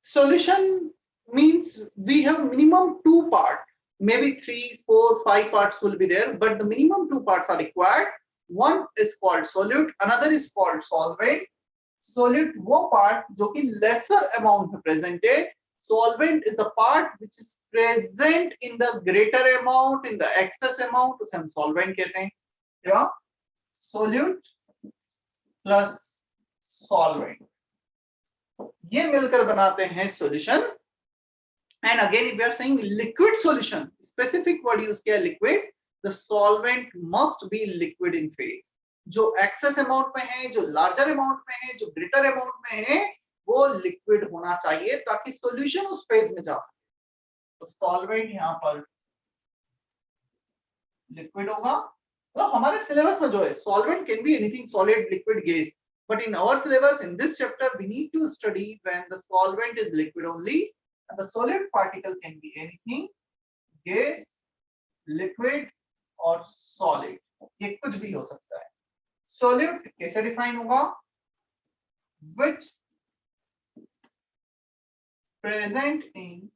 Solution means we have minimum 2 parts, maybe 3, 4, 5 parts will be there, but the minimum 2 parts are required. One is called solute, another is called solvent. Solute वो part जो कि lesser amount में present है, solvent is the part which is present in the greater amount, in the excess amount, उसे हम solvent कहते हैं. Yeah, solute plus solvent, ये मिलकर बनाते हैं solution. And again, if we are saying liquid solution, specific word use किया liquid, the solvent must be liquid in phase. जो excess amount में है, जो larger amount में है, जो greater amount में है, वो liquid होना चाहिए ताकि solution उस phase में जा सके. तो solvent यहाँ पर liquid होगा. तो हमारे syllabus में जो है solvent can be anything, solid, liquid, gas. But in our syllabus, in this chapter, we need to study when the solvent is liquid only. And the solid particle can be anything, gas, liquid और solid, ये कुछ भी हो सकता है. Solute कैसे define होगा? Which present in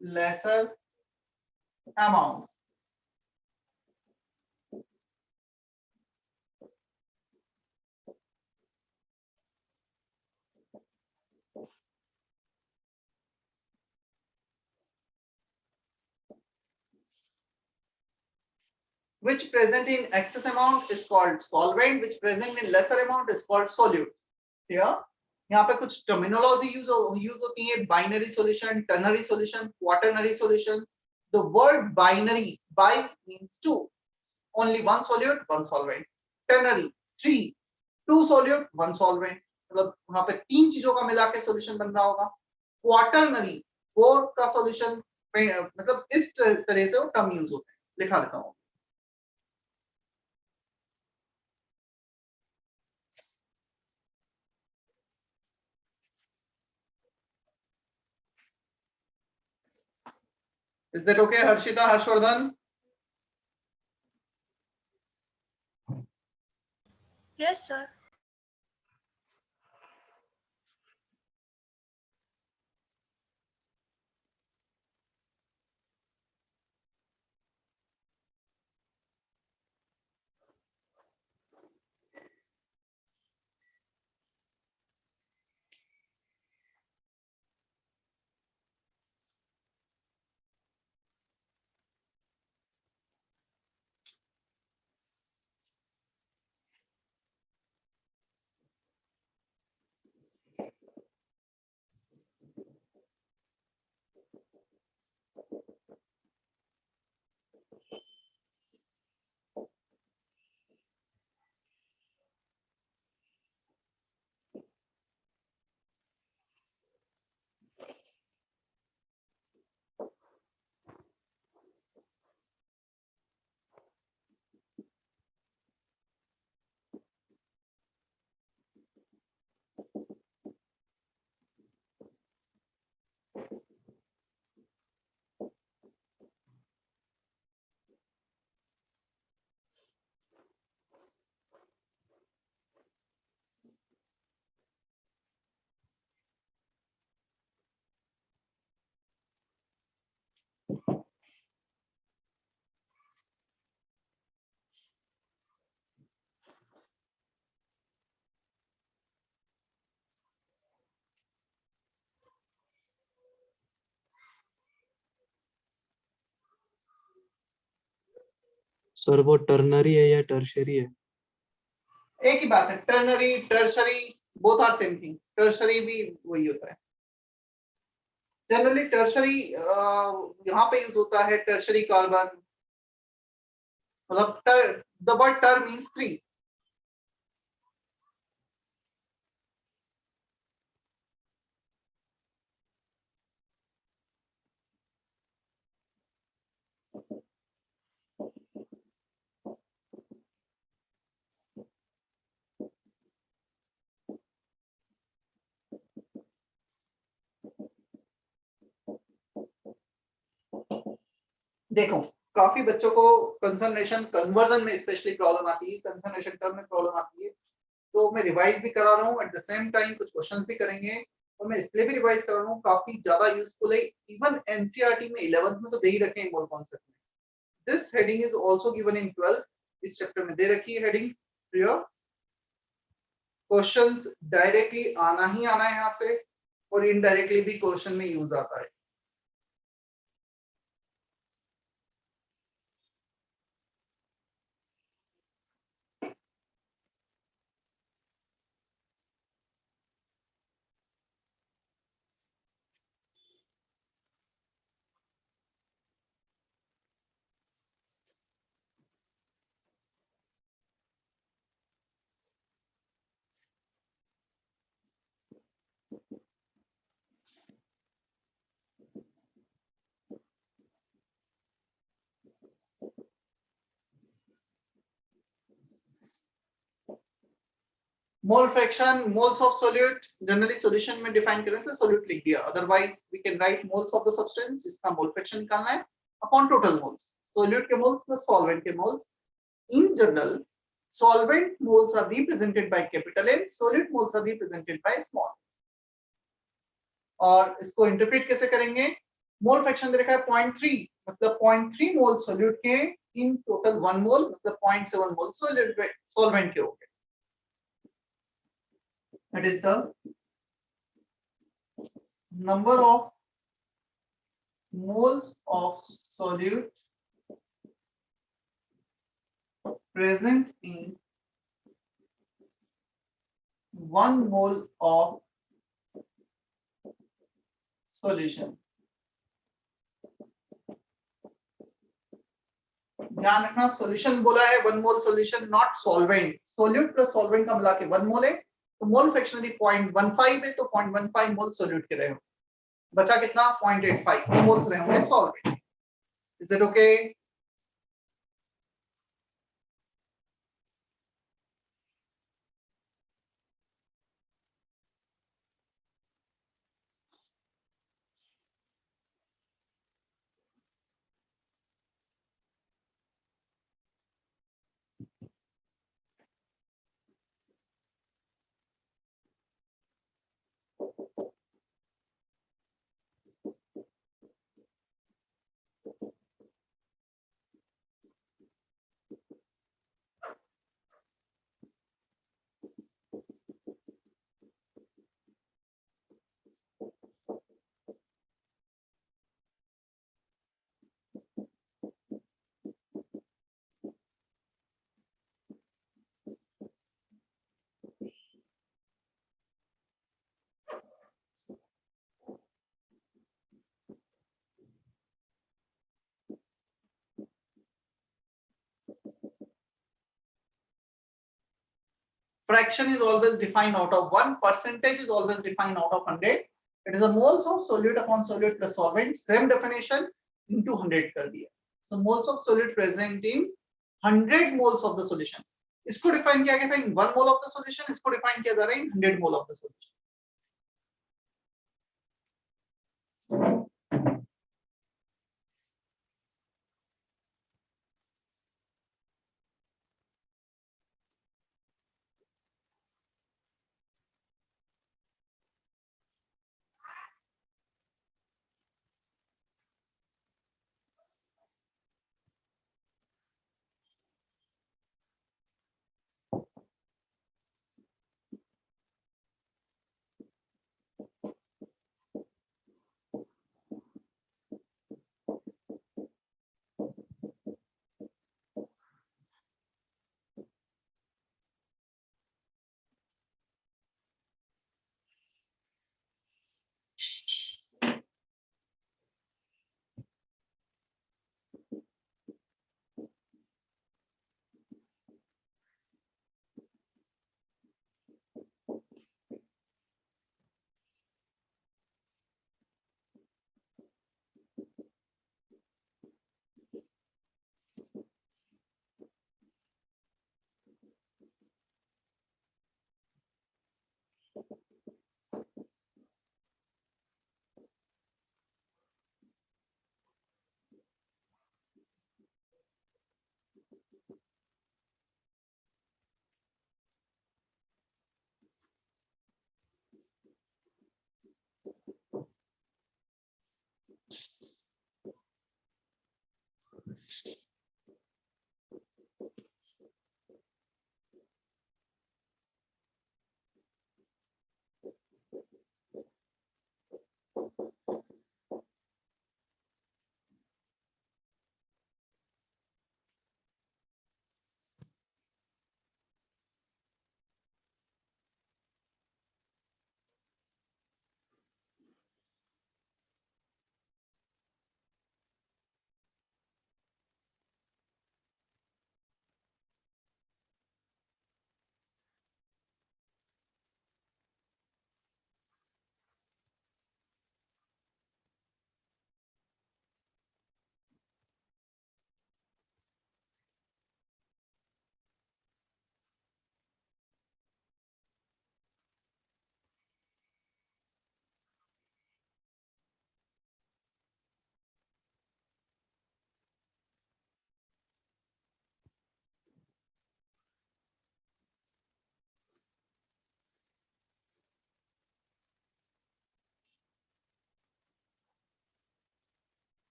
lesser amount. Which present in excess amount is called solvent, which present in lesser amount is called solute. Here, यहाँ पे कुछ terminology use होती है. Binary solution, ternary solution, quaternary solution. The word binary, bi means 2, only one solute, one solvent. Ternary, 3, 2 solute, 1 solvent. मतलब वहाँ पे 3 चीजों का मिला के solution बन रहा होगा. Quaternary, 4 का solution, मतलब इस तरह से वो term use होते हैं. लिखा देता हूँ. Is that okay, Harshita, Harshvardhan? Yes, sir. Sir वो टर्नरी है या टर्शरी है? एक ही बात है. Ternary, tertiary, both are same thing. Tertiary भी वही होता है. जनरली टर्शरी यहाँ पे यूज होता है टर्शरी कार्बन. मतलब द वर्ड टर मींस 3. देखो, काफी बच्चों को कंसंट्रेशन कन्वर्जन में स्पेशली प्रॉब्लम आती है, कंसंट्रेशन टर्म में प्रॉब्लम आती है. तो मैं रिवाइज भी करा रहा हूँ, एट द सेम टाइम कुछ क्वेश्चंस भी करेंगे, और मैं इसलिए भी रिवाइज कर रहा हूँ, काफी ज्यादा यूजफुल है। इवन एनसीईआरटी में 11th में तो दे ही रखे हैं मोल कॉन्सेप्ट में। This heading is also given in 12th, इस चैप्टर में दे रखी है हेडिंग। क्लियर? क्वेश्चंस डायरेक्टली आना ही आना है यहाँ से, और इनडायरेक्टली भी क्वेश्चन में यूज आता है। Mole fraction, moles of solute, generally solution में डिफाइन करें तो सॉल्यूट लिख दिया, otherwise we can write moles of the substance जिसका मोल फ्रैक्शन निकालना है अपॉन टोटल मोल्स, सॉल्यूट के मोल्स प्लस सॉल्वेंट के moles. In general solvent moles are represented by capital N, solute moles are represented by small। और इसको interpret कैसे करेंगे? Mole fraction दे रखा है 0.3, मतलब 0.3 मोल सॉल्यूट के इन टोटल 1 मोल, मतलब 0.7 मोल सॉल्वेंट के हो गए। That is the number of moles of solute present in 1 mole of solution। ध्यान रखना, सॉल्यूशन बोला है 1 mole solution, not solvent. Solute plus solvent का मिला के 1 मोल है, तो मोल फ्रैक्शन यदि 0.15 है तो 0.15 मोल सॉल्यूट के रहे हो, बचा कितना? 0.85 मोल्स रहे होंगे solvent. Is that okay? Fraction is always defined out of 1, percentage is always defined out of 100। It is a moles of solute upon solute plus solvent, same definition into 100 कर दिया। So moles of solute present in 100 moles of the solution। इसको define किया गया था in 1 mole of the solution, इसको define किया जा रहा है in 100 mole of the solution।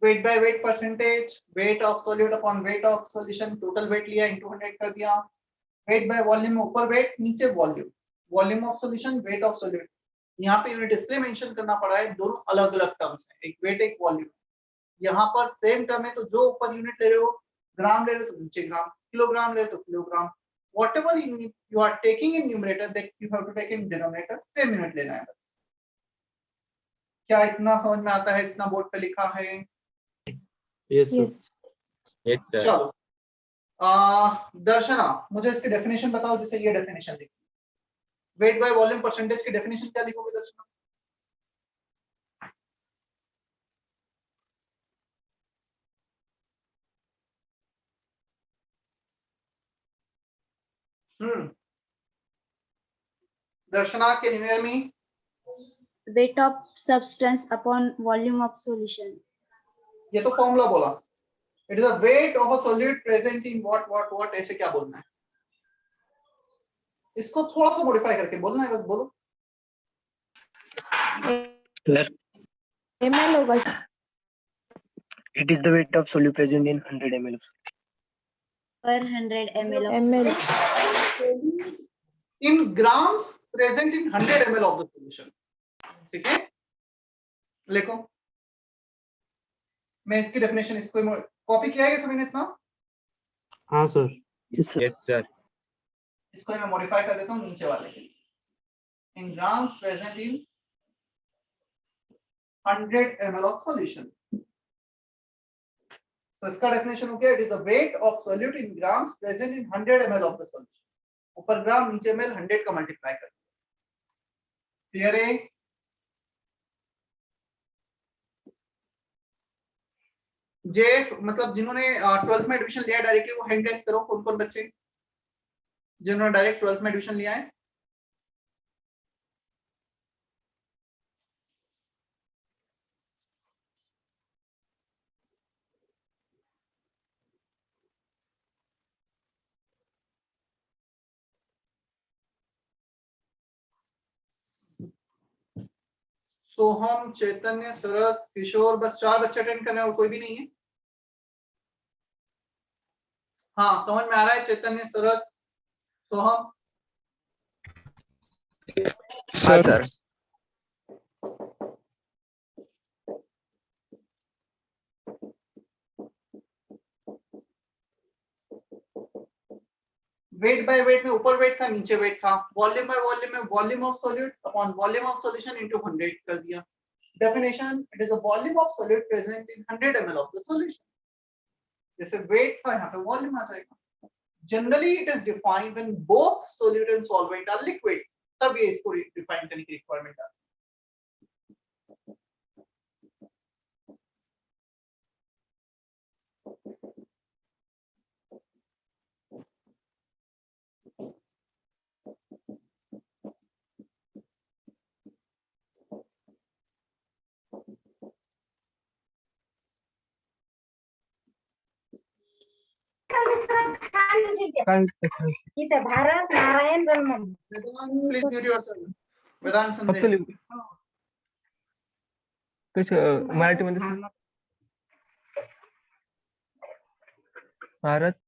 Weight by weight percentage, weight of solute upon weight of solution, total weight लिया इनटू 100 कर दिया। वेट बाय वॉल्यूम में ऊपर वेट नीचे volume, volume of solution weight of solute. यहाँ पे यूनिट इसलिए mention करना पड़ा है, दोनों अलग अलग टर्म्स हैं, एक वेट एक वॉल्यूम। यहाँ पर सेम टर्म है तो जो ऊपर यूनिट ले रहे हो ग्राम ले रहे हो तो नीचे ग्राम, किलोग्राम ले रहे हो तो kilogram. whatever you are taking in numerator that you have to take in denominator same unit लेना है बस। क्या इतना समझ में आता है? इतना बोर्ड पे लिखा है? Yes sir. Yes sir. चलो दर्शना मुझे इसकी डेफिनेशन बताओ, जैसे ये डेफिनेशन लिखी वेट बाय वॉल्यूम परसेंटेज की डेफिनेशन क्या लिखोगे दर्शना? दर्शना के नियर में weight of substance upon volume of solution. ये तो फॉर्मूला बोला, it is a weight of a solute present in what ऐसे क्या बोलना है? इसको थोड़ा सा मॉडिफाई करके बोलना है, बस बोलो। ml होगा। It is the weight of solute present in 100 ml. Per 100 ml of solution. In grams present in 100 ml of the solution। ठीक है, लिखो। मैं इसकी डेफिनेशन इसको कॉपी किया है सभी ने इतना? हाँ सर। Yes sir. इसको मैं मॉडिफाई कर देता हूँ नीचे वाले के लिए। In grams present in 100 ml of solution। तो इसका डेफिनेशन हो गया, it is a weight of solute in grams present in 100 ml of the solution. ऊपर ग्राम नीचे ml 100 का मल्टीप्लाई कर। क्लियर है? जे मतलब जिन्होंने 12th में एडमिशन लिया है डायरेक्टली वो हैंड रेस करो, कौन कौन बच्चे जिन्होंने डायरेक्ट 12th में एडमिशन लिया है? सोहम, चैतन्य, सरस, किशोर, बस 4 बच्चे अटेंड कर रहे हैं और कोई भी नहीं है? हाँ समझ में आ रहा है? चैतन्य, सरस, सोहम। हाँ सर। वेट बाय वेट में ऊपर वेट था नीचे वेट था, वॉल्यूम बाय वॉल्यूम में volume of solute upon volume of solution into 100 कर दिया। Definition, it is a volume of solute present in 100 ml of the solution. जैसे वेट था यहाँ पे वॉल्यूम आ जाएगा। Generally it is defined when both solute and solvent are liquid, तब ये इसको डिफाइन करने की रिक्वायरमेंट आती है। इथं Bharat Narayan Brahman. Please mute yourself. Vedant संदेह। कसं मराठीमध्ये Bharat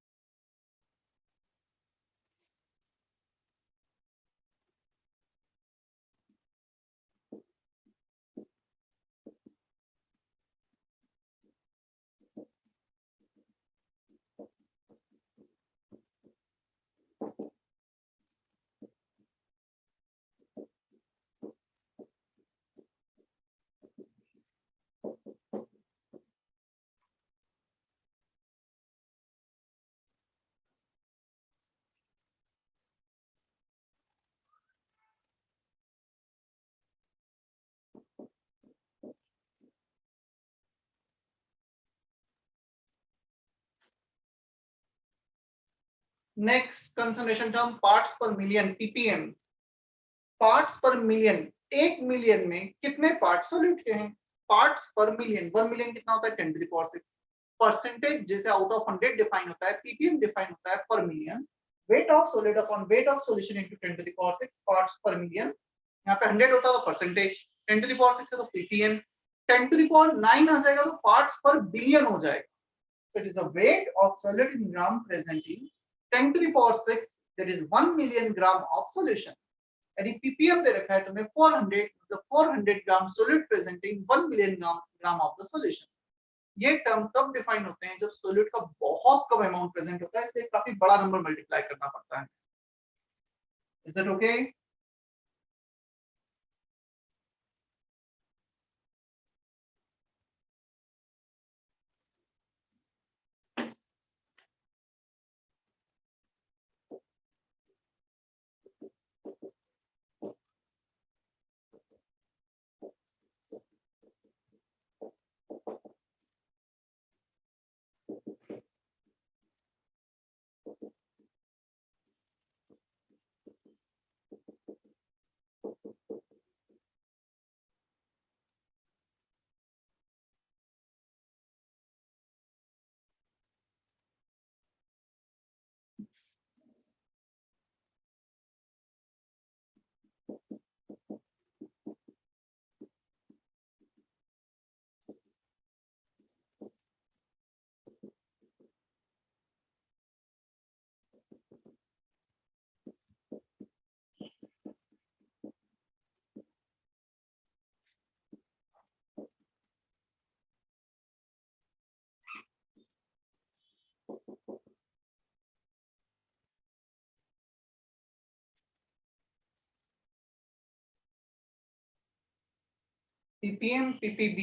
next concentration term parts per million, ppm। Parts per million, 1 million में कितने पार्ट सॉल्यूट के हैं? पार्ट्स पर मिलियन, 1 मिलियन कितना होता है? 10 टू द पावर 6। परसेंटेज जैसे आउट ऑफ 100 डिफाइन होता है, ppm डिफाइन होता है per million. Weight of solid upon weight of solution into 10 to the power 6 parts per million. यहाँ पे 100 होता है तो परसेंटेज, 10 टू द पावर 6 है तो ppm, 10 to the power 9 आ जाएगा तो parts per billion हो जाएगा. So it is a weight of solute in gram presenting 10 to the power 6, there is 1 million gram of solution. यदि ppm दे रखा है तो मैं 400 मतलब 400 ग्राम solute presenting 1 million gram of the solution. ये टर्म तब डिफाइन होते हैं जब सोल्यूट का बहुत कम अमाउंट प्रेजेंट होता है, इसलिए काफी बड़ा नंबर मल्टीप्लाई करना पड़ता है. Is that okay? ppm ppb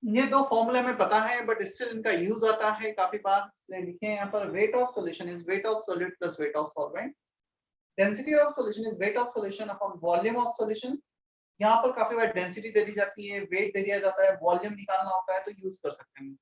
ये दो फॉर्मूले में पता है बट स्टिल इनका यूज आता है काफी बार, इसलिए लिखे हैं यहाँ पर. Wait of solution is weight of solute plus weight of solvent. Density of solution is wait of solution upon volume of solution. यहाँ पर काफी बार डेंसिटी दे दी जाती है, वेट दे दिया जाता है, वॉल्यूम निकालना होता है तो यूज कर सकते हैं.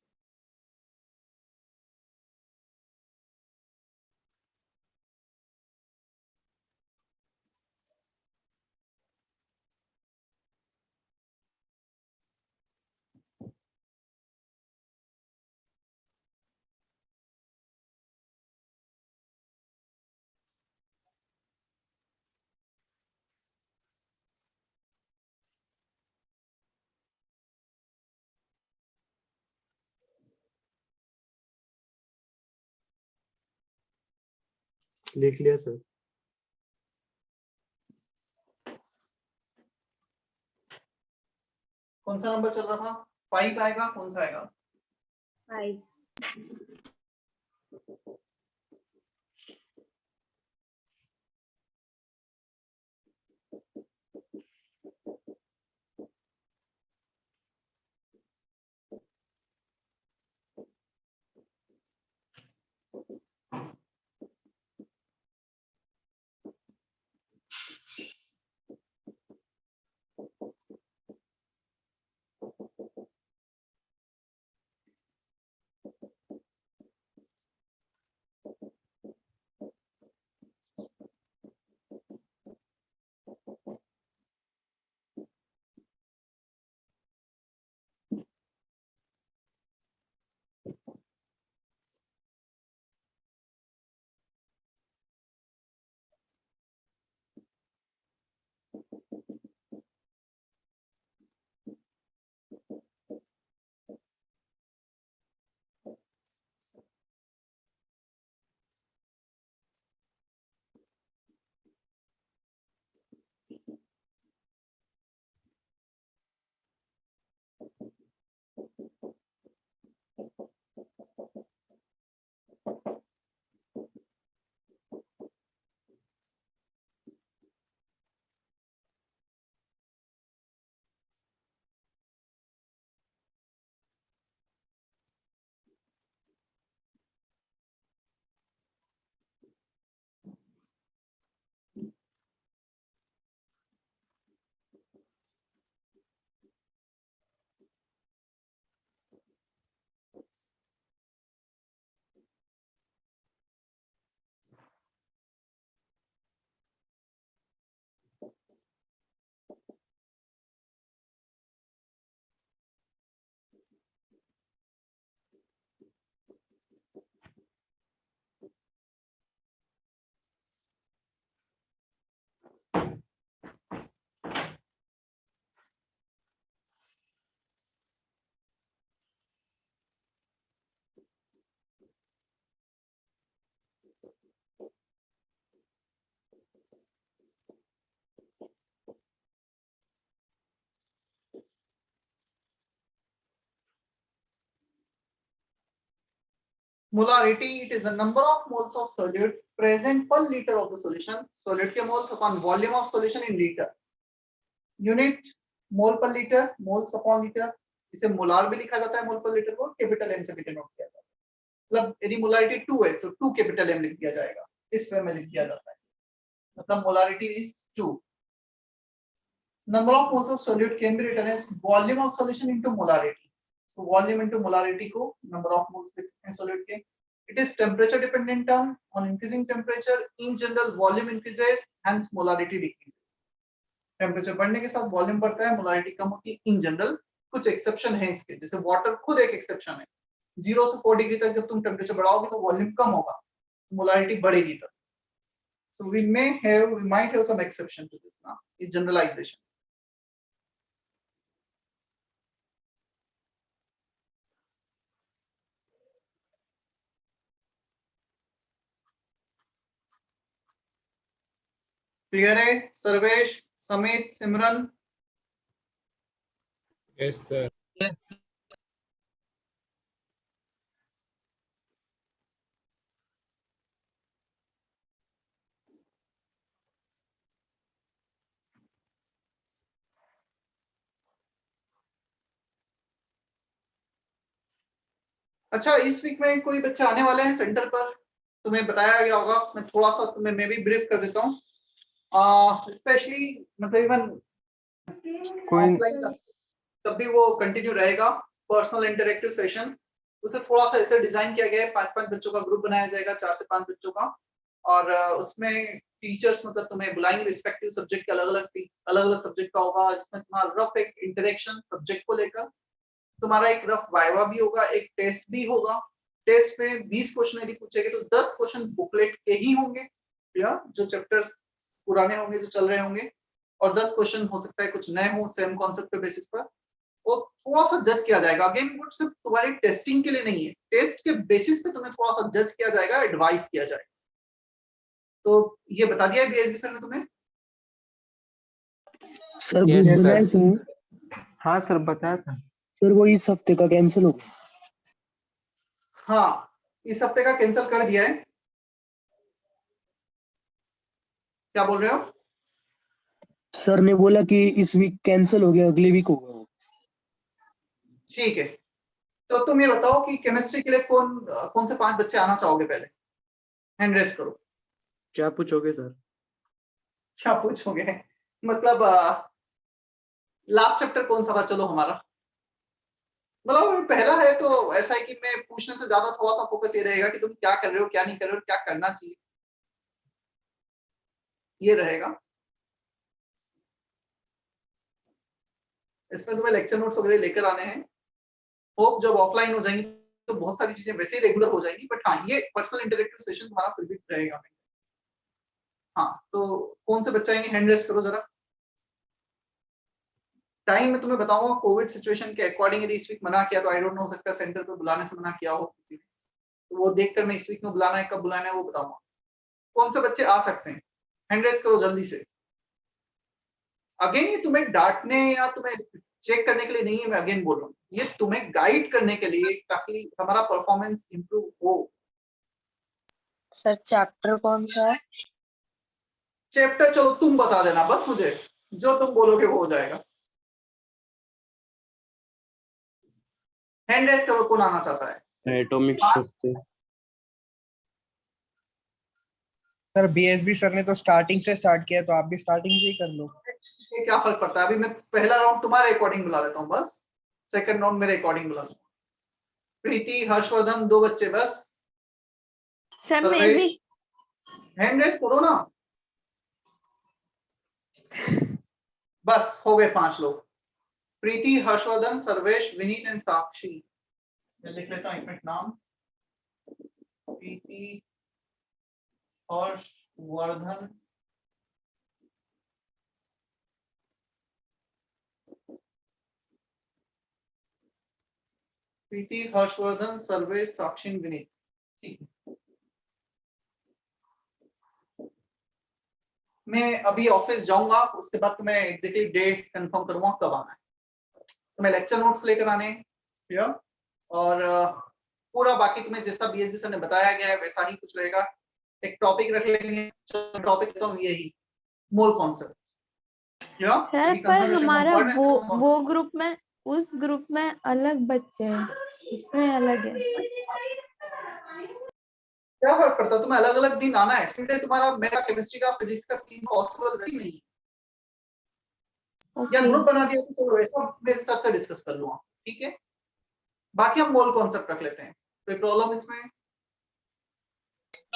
लिख लिया सर. कौन सा नंबर चल रहा था? 5 आएगा, कौन सा आएगा? 5. Molarity, it is the number of moles of solute present per liter of the solution. Solute के moles upon volume of solution in liter. Unit mole per liter, moles upon liter. इसे molar भी लिखा जाता है, मोल पर litre को capital M से denote किया जाता है। मतलब यदि मोलारिटी 2 है तो 2 कैपिटल एम लिख दिया जाएगा, इस वे में लिख दिया जाता है, मतलब molarity is 2। Number of moles of solute can be written as volume of solution into molarity. तो वॉल्यूम इनटू मोलारिटी को नंबर ऑफ मोल्स लिख सकते हैं सॉल्यूट के। It is temperature dependent term, on increasing temperature in general volume increases, hence molarity decreases. Temperature बढ़ने के साथ volume बढ़ता है, मोलारिटी कम होती है इन जनरल। कुछ एक्सेप्शन है इसके, जैसे वाटर खुद एक एक्सेप्शन है। 0 से 4 डिग्री तक जब तुम टेंपरेचर बढ़ाओगे तो वॉल्यूम कम होगा, मोलारिटी बढ़ेगी तब। So we might have some exception to this now, in generalization. Clear है सर्वेश, समित, सिमरन? Yes, sir. Yes. अच्छा, इस वीक में कोई बच्चे आने वाले हैं सेंटर पर? तुम्हें बताया गया होगा, मैं थोड़ा सा तुम्हें मैं भी ब्रीफ कर देता हूँ। स्पेशली मतलब इवन ऑफलाइन तब भी वो कंटिन्यू रहेगा, पर्सनल इंटरेक्टिव सेशन। उसे थोड़ा सा ऐसे डिजाइन किया गया है, 5-5 बच्चों का ग्रुप बनाया जाएगा, 4 से 5 बच्चों का, और उसमें टीचर्स मतलब तुम्हें बुलाएंगे, रिस्पेक्टिव सब्जेक्ट के अलग-अलग सब्जेक्ट का होगा। इसमें तुम्हारा रफ एक इंटरेक्शन सब्जेक्ट को लेकर, तुम्हारा एक रफ वाइवा भी होगा, एक टेस्ट भी होगा। टेस्ट में 20 क्वेश्चन यदि पूछेंगे तो 10 क्वेश्चन बुकलेट के ही होंगे, या जो चैप्टर्स पुराने होंगे जो चल रहे होंगे, और 10 क्वेश्चन हो सकता है कुछ नए हो सेम कॉन्सेप्ट के बेसिस पर, और थोड़ा सा जज किया जाएगा। अगेन वो सिर्फ तुम्हारी टेस्टिंग के लिए नहीं है, टेस्ट के बेसिस पे तुम्हें थोड़ा सा जज किया जाएगा, एडवाइस किया जाएगा। तो ये बता दिया है बीएसबी सर ने तुम्हें? Sir Yes, group sir. बनाए थे। हाँ सर बताया था। सर वो इस हफ्ते का कैंसिल हो गया। हाँ, इस हफ्ते का कैंसिल कर दिया है। क्या बोल रहे हो? सर ने बोला कि इस वीक कैंसिल हो गया, अगले वीक होगा वो। ठीक है, तो तुम ये बताओ कि केमिस्ट्री के लिए कौन से 5 बच्चे आना चाहोगे? पहले हैंड रेस करो। क्या पूछोगे सर? क्या पूछोगे मतलब लास्ट चैप्टर कौन सा था? चलो हमारा मतलब पहला है, तो ऐसा है कि मैं पूछने से ज्यादा थोड़ा सा फोकस ये रहेगा कि तुम क्या कर रहे हो, क्या नहीं कर रहे हो, क्या करना चाहिए, ये रहेगा। इसमें तुम्हें लेक्चर नोट्स वगैरह लेकर आने हैं। होप जब ऑफलाइन हो जाएंगी तो बहुत सारी चीजें वैसे ही रेगुलर हो जाएंगी, बट हाँ ये पर्सनल इंटरेक्टिव सेशन तुम्हारा फिर भी रहेगा। हाँ, तो कौन से बच्चे आएंगे? हैंड रेस करो जरा। टाइम मैं तुम्हें बताऊंगा कोविड सिचुएशन के अकॉर्डिंग, यदि इस वीक मना किया तो आई डोंट नो, हो सकता है सेंटर पे बुलाने से मना किया हो किसी ने, तो वो देखकर मैं इस वीक में बुलाना है कब बुलाना है वो बताऊंगा। कौन से बच्चे आ सकते हैं? हैंड रेस करो जल्दी से। अगेन ये तुम्हें डांटने या तुम्हें चेक करने के लिए नहीं है, मैं अगेन बोल रहा हूँ, ये तुम्हें गाइड करने के लिए, ताकि हमारा परफॉर्मेंस इंप्रूव हो। सर चैप्टर कौन सा है? चैप्टर चलो तुम बता देना बस, मुझे जो तुम बोलोगे वो हो जाएगा। हैंड रेस करो, कौन आना चाहता है? Atomic structure. Sir BSB sir ने तो स्टार्टिंग से स्टार्ट किया, तो आप भी स्टार्टिंग से ही कर लो। ये क्या फर्क पड़ता है? अभी मैं पहला राउंड तुम्हारे अकॉर्डिंग बुला लेता हूँ बस, सेकंड राउंड मेरे अकॉर्डिंग बुला लूंगा। प्रीति, हर्षवर्धन, 2 बच्चे बस। सर मैं भी। हैंड रेस करो ना, बस हो गए 5 लोग। प्रीति, हर्षवर्धन, सर्वेश, विनीत एंड साक्षी। मैं लिख लेता हूँ 1 मिनट नाम। प्रीति, हर्षवर्धन, प्रीति, हर्षवर्धन, सर्वेश, साक्षी, विनीत। ठीक है, मैं अभी ऑफिस जाऊंगा, उसके बाद तुम्हें एग्जैक्टली डेट कंफर्म करूंगा कब आना है। तुम्हें लेक्चर नोट्स लेकर आने हैं, और पूरा बाकी तुम्हें जैसा बीएसबी सर ने बताया गया है वैसा ही कुछ रहेगा। एक टॉपिक रख लेंगे, टॉपिक तो यही मोल कॉन्सेप्ट। सर पर हमारा वो ग्रुप में, उस ग्रुप में अलग बच्चे हैं, इसमें अलग है। क्या फर्क पड़ता है, तुम्हें अलग अलग दिन आना है। इसलिए तुम्हारा मेरा केमिस्ट्री का फिजिक्स का 3 पॉसिबल ही नहीं, या ग्रुप बना दिया तो चलो ऐसा मैं सर से डिस्कस कर लूंगा, ठीक है। बाकी हम मोल कॉन्सेप्ट रख लेते हैं, कोई प्रॉब्लम इसमें?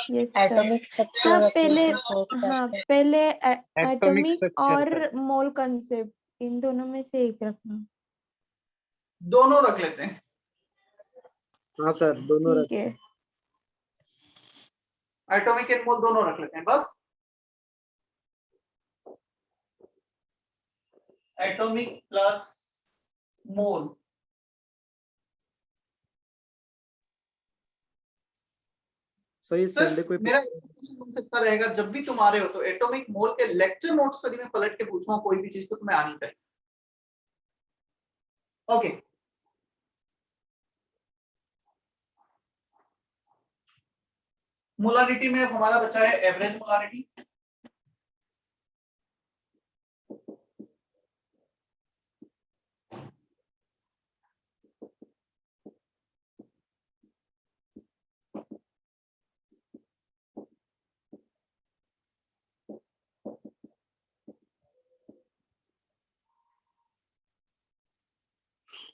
एटॉमिक सर स्ट्रक्चर पहले, हाँ पहले एटॉमिक और structure मोल कंसेप्ट, इन दोनों में से एक रखना। दोनों रख लेते हैं। हाँ सर, दोनों ठीक है। एटॉमिक एंड मोल दोनों रख लेते हैं बस। एटॉमिक प्लस मोल। सही सर संडे को मेरा तुमसे इतना रहेगा, जब भी तुम आ रहे हो तो एटॉमिक मोल के लेक्चर नोट्स यदि मैं पलट के पूछूंगा कोई भी चीज तो तुम्हें आनी चाहिए। ओके मोलारिटी में हमारा बचा है average molarity.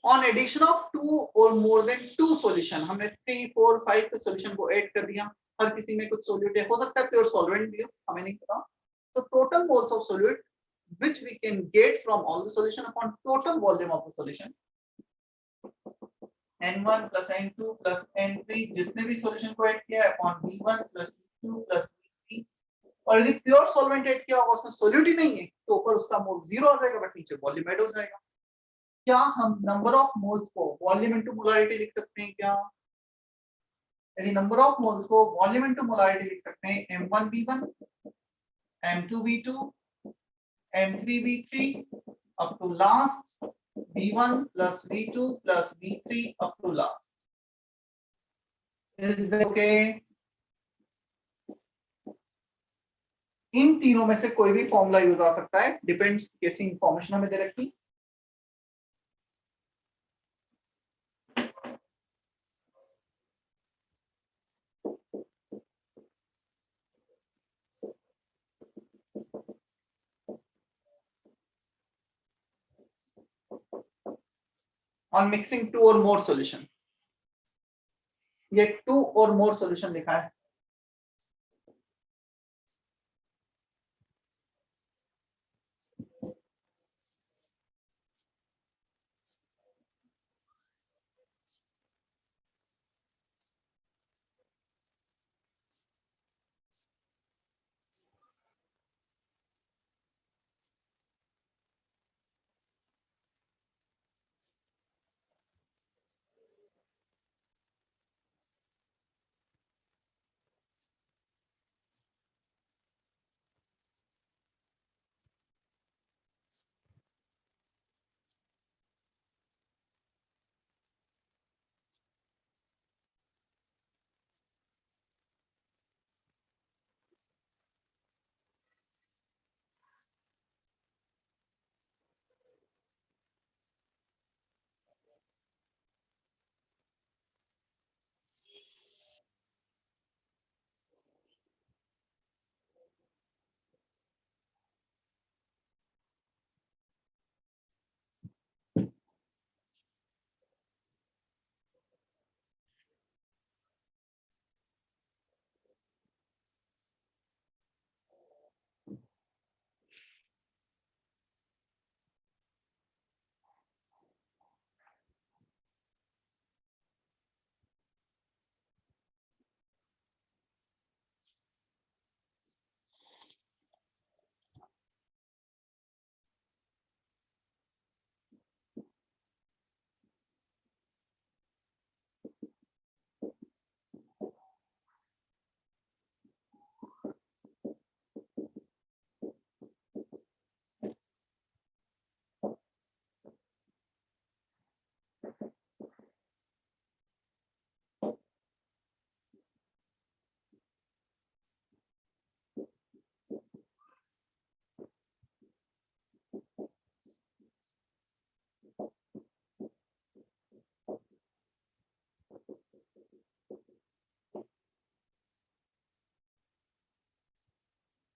On addition of 2 और मोर देन 2 सॉल्यूशन, हमने 3 4 5 के सॉल्यूशन को ऐड कर दिया। हर किसी में कुछ सॉल्यूट है, हो सकता है प्योर सॉल्वेंट भी हो, हमें नहीं पता। तो total moles of solute which we can get from all the solution upon total volume of the solution, n1 plus n2 plus n3 जितने भी सॉल्यूशन को ऐड किया है upon v1 plus v2 plus v3। और यदि pure solvent add किया होगा उसमें सॉल्यूट ही नहीं है तो ऊपर उसका मोल 0 आ जाएगा, बट नीचे वॉल्यूम ऐड हो जाएगा। क्या हम नंबर ऑफ मोल्स को वॉल्यूम इनटू मोलारिटी लिख सकते हैं क्या? यदि नंबर ऑफ मोल्स को वॉल्यूम इनटू मोलारिटी लिख सकते हैं m1v1 m2v2 m3v3 up to last v1 plus v2 plus v3 up to last. Is that okay? इन तीनों में से कोई भी फॉर्मूला यूज आ सकता है, डिपेंड्स कैसी इंफॉर्मेशन हमें दे रखी। On mixing 2 or more solution, ये 2 और more solution लिखा है।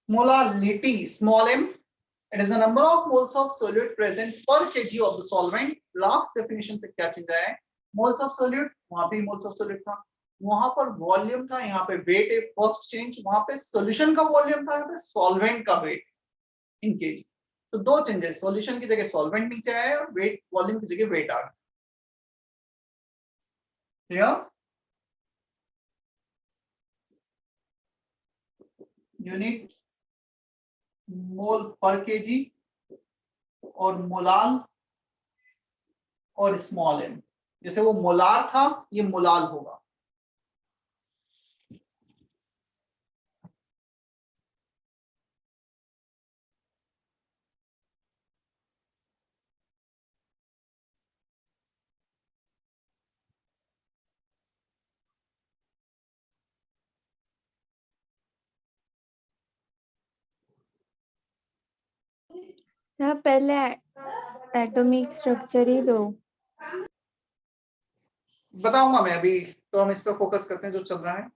Molality, small m, it is the number of moles of solute present per kg of the solvent. Last definition पे क्या चीज है? Moles of solute, वहां पे moles of solute था, वहां पर वॉल्यूम था, यहाँ पे वेट है. फर्स्ट चेंज, वहां पे सॉल्यूशन का वॉल्यूम था, यहाँ पे सॉल्वेंट का वेट इन केजी. तो दो चेंजेस, सॉल्यूशन की जगह सॉल्वेंट नीचे आया और वेट, वॉल्यूम की जगह वेट आ गया. क्लियर? यूनिट मोल पर केजी और मोलाल और स्मॉल एम. जैसे वो मोलार था, ये मोलाल होगा. यहाँ पहले एटॉमिक स्ट्रक्चर ही दो. बताऊंगा मैं अभी, तो हम इस पर फोकस करते हैं जो चल रहा है.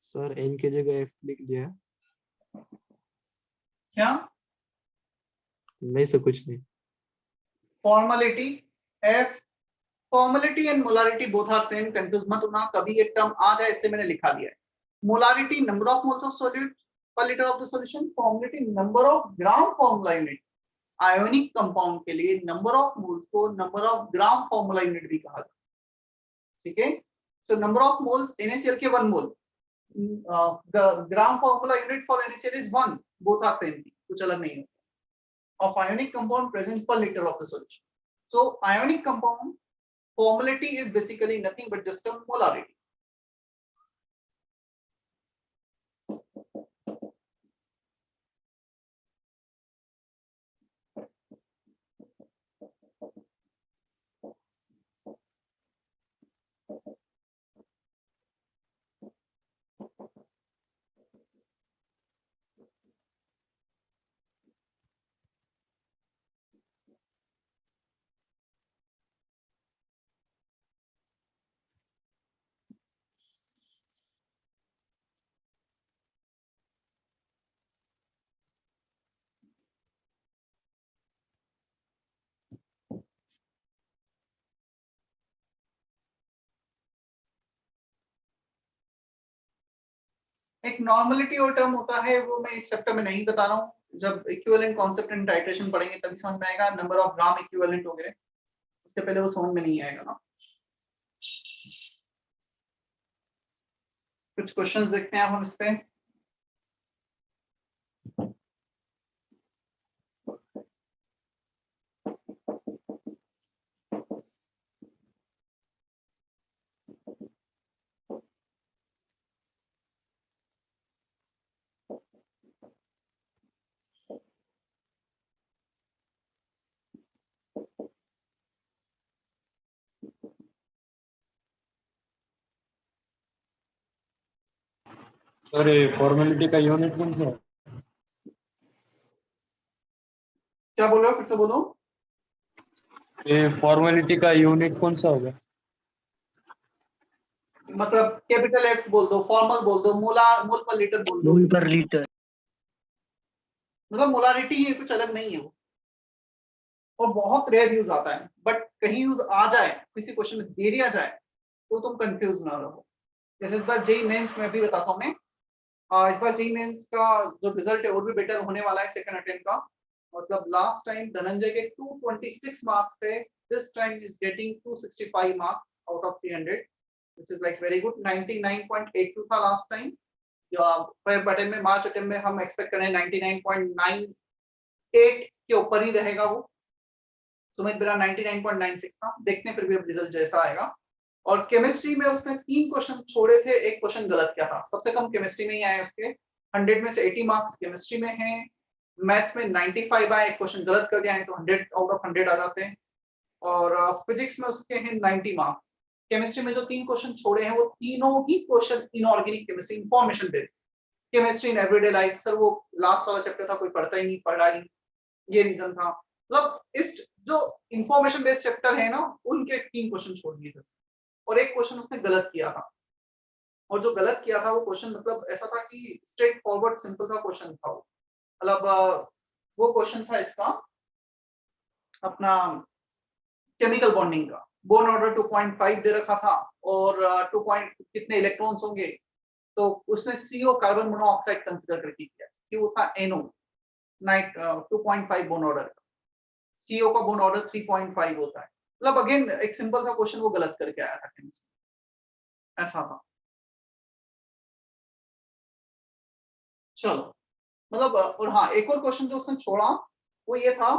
सर एन की जगह एफ लिख दिया. क्या? नहीं सर, कुछ नहीं. Formality, F. Formality and molarity both are same, confuse मत होना, कभी ये टर्म आ जाए इसलिए मैंने लिखा दिया है. Molarity number of moles of solute per litre of the solution. Formality number of gram formula unit. Ionic compound के लिए नंबर ऑफ मोल्स को number of gram formula unit भी कहा जाता है. ठीक है? So number of moles, NaCl के 1 mole, gram formula unit for NaCl is 1, both are same, कुछ अलग नहीं है. Of ionic compound present per liter of the solution. So ionic compound formality is basically nothing but just a molarity. एक normality और term होता है, वो मैं इस चैप्टर में नहीं बता रहा हूँ. जब इक्विवेलेंट कॉन्सेप्ट एंड टाइट्रेशन पढ़ेंगे तभी समझ में आएगा. नंबर ऑफ ग्राम इक्विवेलेंट वगैरह, उससे पहले वो समझ में नहीं आएगा ना. कुछ क्वेश्चंस देखते हैं हम इस पे. सर ये फॉर्मेलिटी का यूनिट कौन सा है? क्या बोल रहे हो, फिर से बोलो। ये फॉर्मेलिटी का यूनिट कौन सा होगा? मतलब कैपिटल एफ बोल दो, फॉर्मल बोल दो, मोल पर लीटर बोल दो, मोल पर लीटर। मतलब मोलारिटी है, कुछ अलग नहीं है वो। और बहुत रेयर यूज आता है, बट कहीं यूज आ जाए, किसी क्वेश्चन में दे दिया जाए तो तुम कंफ्यूज ना रहो। जैसे इस बार जेई मेंस में भी बताता हूँ मैं। इस बार जेई मेंस का जो रिजल्ट है और भी बेटर होने वाला है सेकंड अटेम्प्ट का। मतलब लास्ट टाइम धनंजय के 226 मार्क्स थे, this time is getting 265 marks out of 300, which is like very good. 99.82 था लास्ट टाइम। फेब अटेम्प्ट में, मार्च अटेम्प्ट में हम एक्सपेक्ट कर रहे हैं 99.98 के ऊपर ही रहेगा वो। सुमित बिरा 99.96 था, देखते हैं फिर भी अब रिजल्ट जैसा आएगा। और केमिस्ट्री में उसने 3 क्वेश्चन छोड़े थे, एक क्वेश्चन गलत किया था, सबसे कम केमिस्ट्री में ही आए उसके। 100 में से 80 मार्क्स केमिस्ट्री में हैं। मैथ्स में 95 आए, एक क्वेश्चन गलत कर दिया है तो 100 आउट ऑफ 100 आ जाते हैं। और फिजिक्स में उसके हैं 90 मार्क्स। केमिस्ट्री में जो 3 क्वेश्चन छोड़े हैं वो तीनों ही question inorganic chemistry, information based chemistry in everyday life. Sir वो लास्ट वाला चैप्टर था, कोई पढ़ता ही नहीं, पढ़ा ही, ये रीजन था। मतलब इस जो इंफॉर्मेशन बेस्ड चैप्टर है ना, उनके 3 क्वेश्चन छोड़ दिए थे और एक क्वेश्चन उसने गलत किया था। और जो गलत किया था वो क्वेश्चन मतलब ऐसा था कि स्ट्रेट फॉरवर्ड सिंपल सा क्वेश्चन था वो। मतलब वो क्वेश्चन था इसका अपना केमिकल बॉन्डिंग का। बोन ऑर्डर 2.5 दे रखा था और 2 पॉइंट कितने इलेक्ट्रॉन्स होंगे, तो उसने CO कार्बन मोनोऑक्साइड कंसीडर करके किया कि वो था NO नाइट 2.5 बोन ऑर्डर का। CO का बोन ऑर्डर 3.5 होता है। मतलब अगेन एक सिंपल सा क्वेश्चन वो गलत करके आया था केमिस्ट्री, ऐसा था। चलो मतलब और हाँ, एक और क्वेश्चन जो उसने छोड़ा वो ये था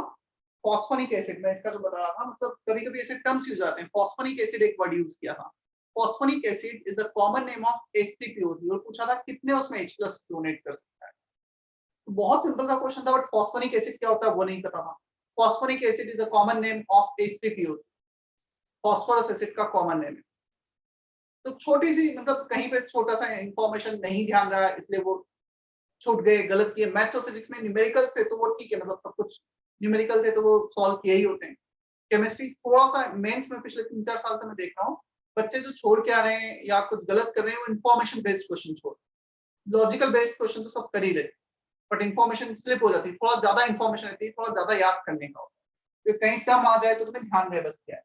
फॉस्फोनिक एसिड। मैं इसका जो बता रहा था, मतलब कभी कभी ऐसे टर्म्स यूज आते हैं। फॉस्फोनिक एसिड एक वर्ड यूज किया था। Phosphonic acid is the common name of H3PO3 और पूछा था कितने उसमें H+ डोनेट कर सकता है। तो बहुत सिंपल सा क्वेश्चन था, बट फॉस्फोनिक एसिड क्या होता है वो नहीं पता था। Phosphonic acid is the common name of H3PO3, phosphorous acid का कॉमन नेम है। तो छोटी सी मतलब कहीं पे छोटा सा इंफॉर्मेशन नहीं ध्यान रहा है, इसलिए वो छूट गए, गलत किए। मैथ्स और फिजिक्स में न्यूमेरिकल से तो वो ठीक है, मतलब सब कुछ न्यूमेरिकल थे तो वो सॉल्व किए ही होते हैं। केमिस्ट्री थोड़ा सा मेंस में पिछले 3-4 साल से मैं देख रहा हूँ बच्चे जो छोड़ के आ रहे हैं या कुछ गलत कर रहे हैं, वो इन्फॉर्मेशन बेस्ड क्वेश्चन छोड़। लॉजिकल बेस्ड क्वेश्चन तो सब कर ही लेते, बट इन्फॉर्मेशन स्लिप हो जाती है, थोड़ा ज्यादा इन्फॉर्मेशन रहती है, थोड़ा ज्यादा याद करने का होता है। तो कहीं टर्म आ जाए तो तुम्हें ध्यान रहे बस क्या है।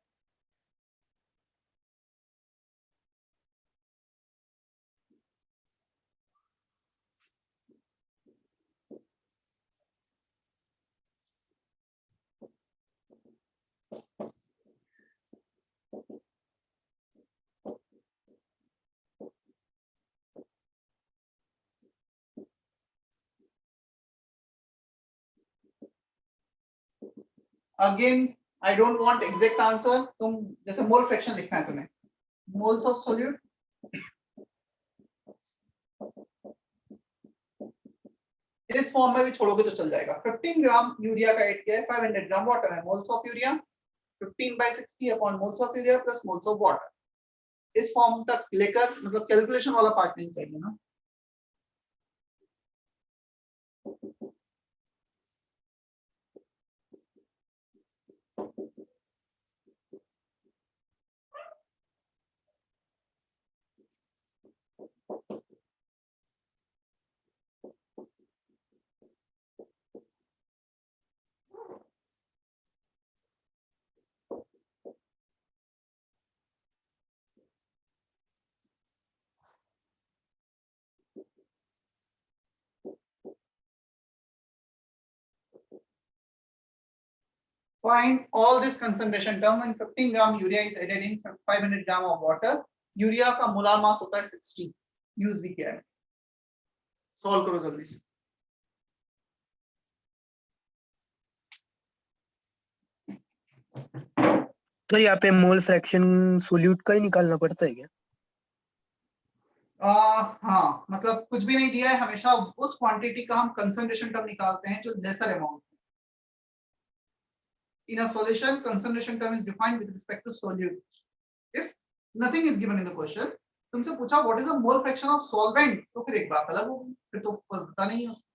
Again I don't want exact answer. तुम जैसे मोल फ्रैक्शन लिखना है तुम्हें, मोल्स ऑफ सोल्यूट इस फॉर्म में भी छोड़ोगे तो चल जाएगा। 15 ग्राम यूरिया का ऐड किया है, 500 ग्राम वाटर है। Moles of urea 15/60 upon moles of urea plus moles of water. इस फॉर्म तक लेकर मतलब कैलकुलेशन वाला पार्ट नहीं चाहिए ना। Find all this concentration term when 15 gram urea is added in 500 gram of water. Urea का मोलार मास होता है 60, यूज भी किया है। सॉल्व करो जल्दी से। तो यहाँ पे मोल फ्रैक्शन सोल्यूट का ही निकालना पड़ता है क्या? हाँ, मतलब कुछ भी नहीं दिया है, हमेशा उस क्वांटिटी का हम कंसंट्रेशन टर्म निकालते हैं जो lesser amount. In a solution, concentration term is defined with respect to solute. If nothing is given in the question, तुमसे पूछा what is the mole fraction of solvent, तो फिर एक बात अलग होगी, फिर तो पता नहीं है उसको।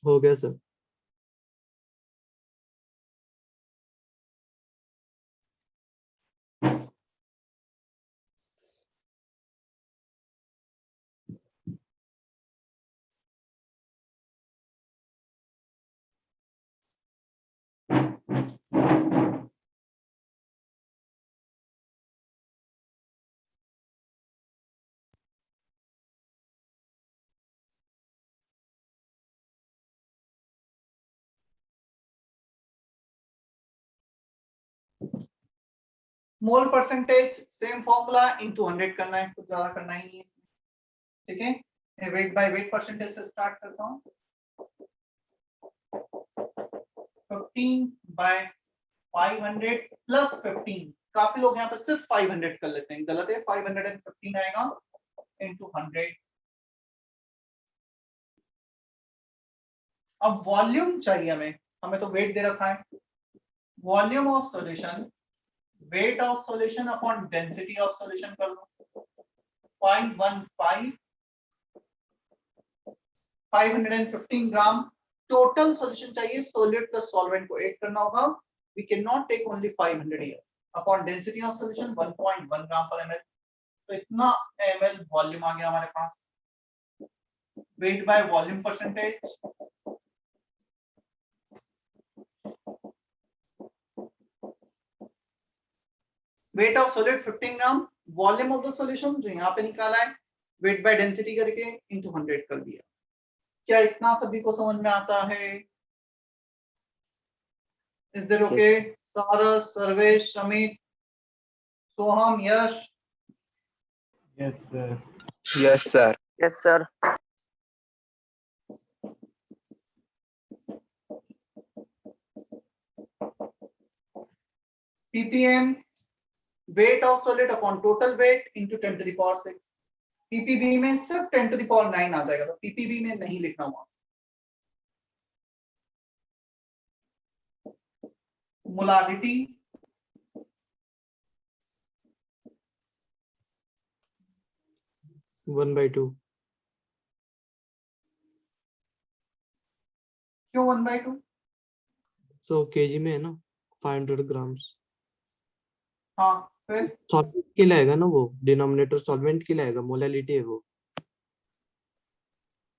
हो गया सर। मोल परसेंटेज सेम फॉर्मूला इनटू 100 करना है, कुछ ज्यादा करना ही नहीं है। ठीक है, मैं वेट बाय वेट परसेंटेज से स्टार्ट करता हूँ। 15 बाय 500 प्लस 15, काफी लोग यहाँ पे सिर्फ 500 कर लेते हैं, गलत है। 515 आएगा इनटू 100। अब वॉल्यूम चाहिए हमें, हमें तो वेट दे रखा है। Volume of solution, weight of solution upon density of solution कर दो। 515 515 ग्राम टोटल सॉल्यूशन चाहिए। सोल्यूट प्लस सॉल्वेंट को ऐड करना होगा। We can not take only 500 here, upon density of solution 1.1 gram per ml। तो इतना ml वॉल्यूम आ गया हमारे पास। Weight by volume percentage, weight of solid 15 gram, volume of the solution जो यहाँ पे निकाला है वेट बाय डेंसिटी करके इनटू 100 कर दिया। क्या इतना सभी को समझ में आता है? Is there okay? Saras, Sarvesh, Amit, Soham, Yash? Yes, sir. Yes, sir. Yes, sir. ppm weight of solid upon total weight into 10 to the power 6। ppb में सिर्फ 10 to the power 9 आ जाएगा, तो ppb में नहीं लिखना हुआ। Molarity, one by two. क्यों 1/2? सो KG में है ना, 500 ग्राम्स। हाँ, फिर सॉल्वेंट के लिए आएगा ना वो, डिनोमिनेटर सॉल्वेंट के लिए आएगा, मोलालिटी है वो।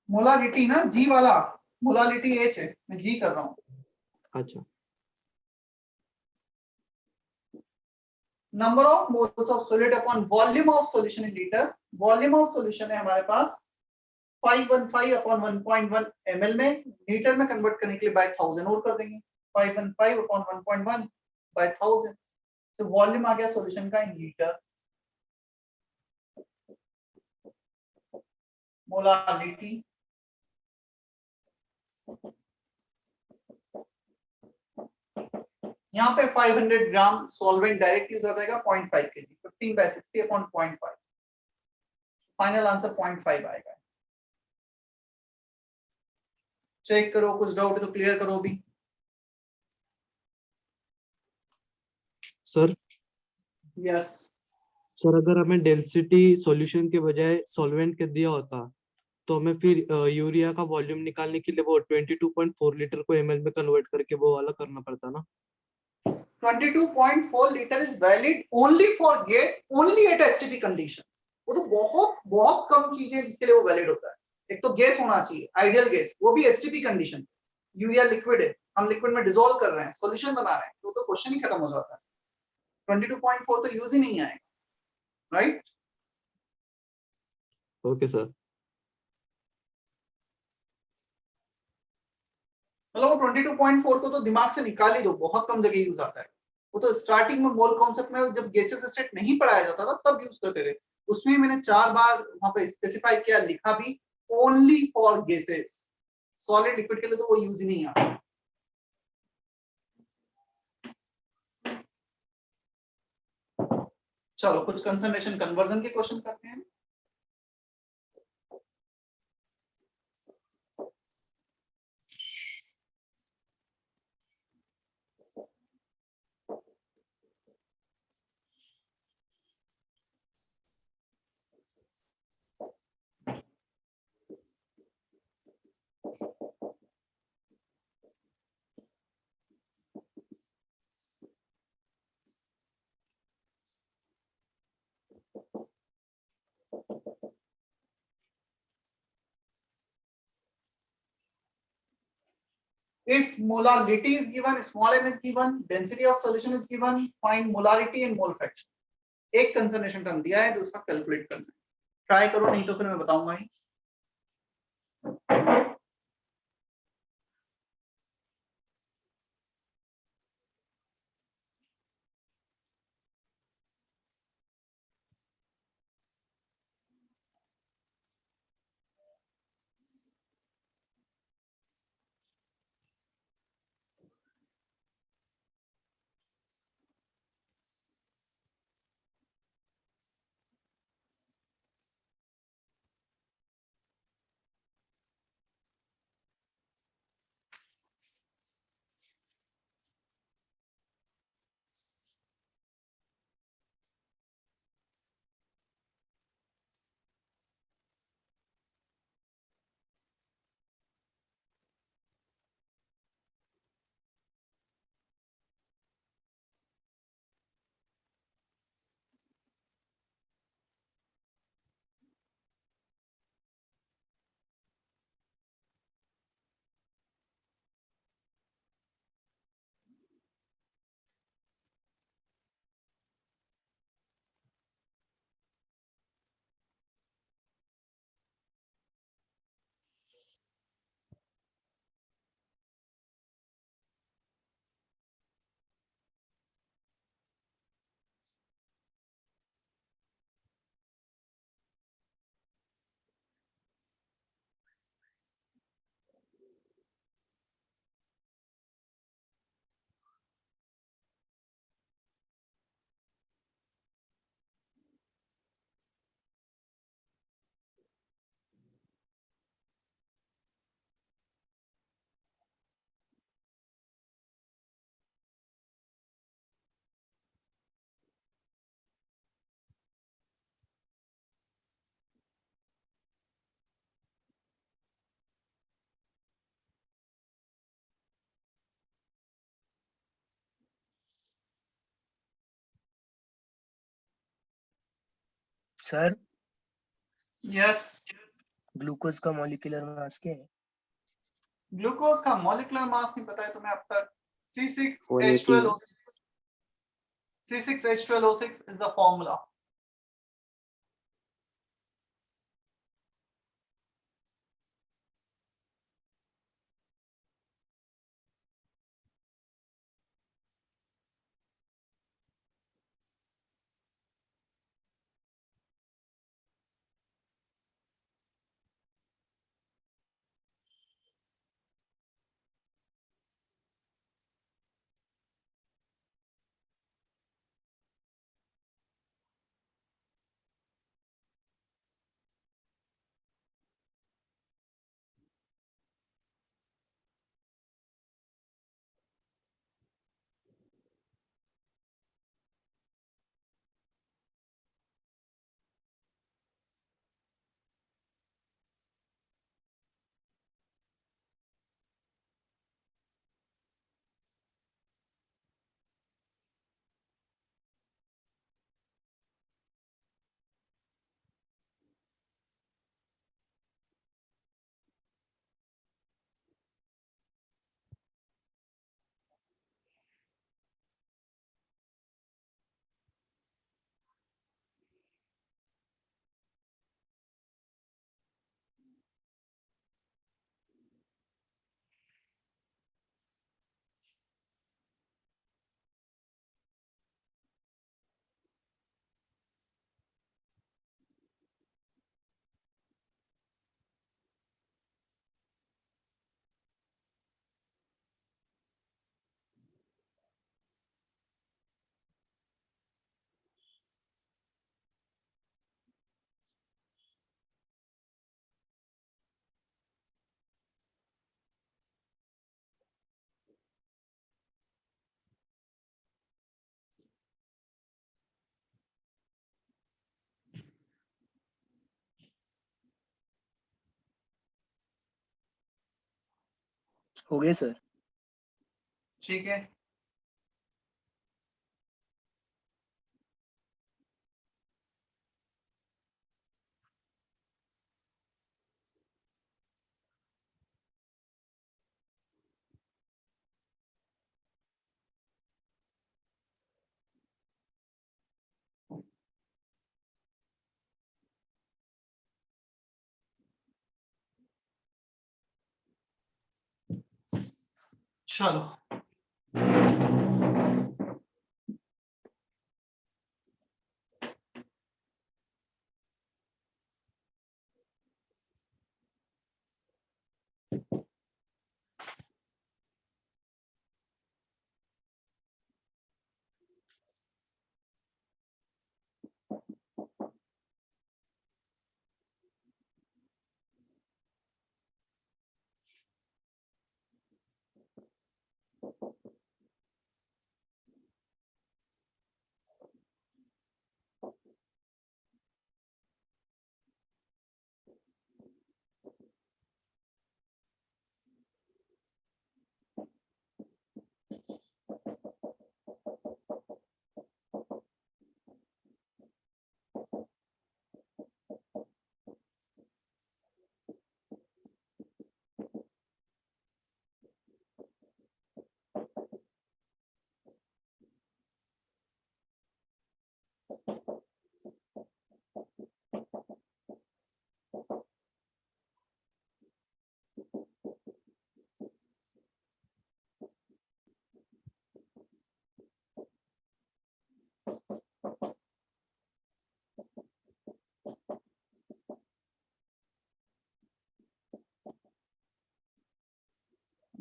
मोलारिटी ना, जी वाला मोलारिटी एच है, मैं जी कर रहा हूँ। अच्छा, number of moles of solid upon volume of solution in litre. Volume of solution है हमारे पास 515 अपॉन 1.1 ml में, लीटर में कन्वर्ट करने के लिए बाय 1000 और कर देंगे। 515 अपॉन 1.1 बाय 1000, तो वॉल्यूम आ गया सॉल्यूशन का इन लीटर। मोलारिटी यहाँ पे 500 ग्राम सॉल्वेंट डायरेक्ट यूज आ जाएगा 0.5 केजी, 15/60 अपॉन 0.5। फाइनल आंसर 0.5 आएगा। चेक करो, कुछ डाउट है तो क्लियर करो भी। सर यस, सर अगर हमें डेंसिटी सॉल्यूशन के बजाय सॉल्वेंट के दिया होता तो हमें फिर यूरिया का वॉल्यूम निकालने के लिए वो 22.4 लीटर को ml में कन्वर्ट करके वो वाला करना पड़ता ना। 22.4 litre is valid only for gas, only at STP condition. वो तो बहुत बहुत कम चीजें जिसके लिए वो वैलिड होता है। एक तो गैस होना चाहिए, आइडियल गैस, वो भी एसटीपी कंडीशन। यूरिया लिक्विड है, हम लिक्विड में डिसॉल्व कर रहे हैं, सॉल्यूशन बना रहे हैं, तो क्वेश्चन ही खत्म हो जाता है। 22.4 तो यूज ही नहीं आएगा, राइट? Okay sir. मतलब वो 22.4 को तो दिमाग से निकाल ही दो, बहुत कम जगह यूज आता है। वो तो स्टार्टिंग में मोल कॉन्सेप्ट में जब गैसेस स्टेट नहीं पढ़ाया जाता था तब यूज करते थे। उसमें मैंने 4 बार वहां पे स्पेसिफाई किया, लिखा भी only for gases. Solid liquid के लिए तो वो यूज ही नहीं आता। चलो कुछ कंसंट्रेशन कन्वर्जन के क्वेश्चन करते हैं। If molality is given, small m is given, density of solution is given, find molarity and mole fraction। एक कंसंट्रेशन टर्म दिया है तो उसका कैलकुलेट करना है। ट्राई करो, नहीं तो फिर मैं बताऊंगा ही। सर यस, ग्लूकोज का मॉलिक्यूलर मास क्या है? ग्लूकोज का मॉलिक्यूलर मास नहीं पता है तुम्हें अब तक? 180 C6H12O6. C6H12O6 is the formula. हो गए सर। ठीक है, चलो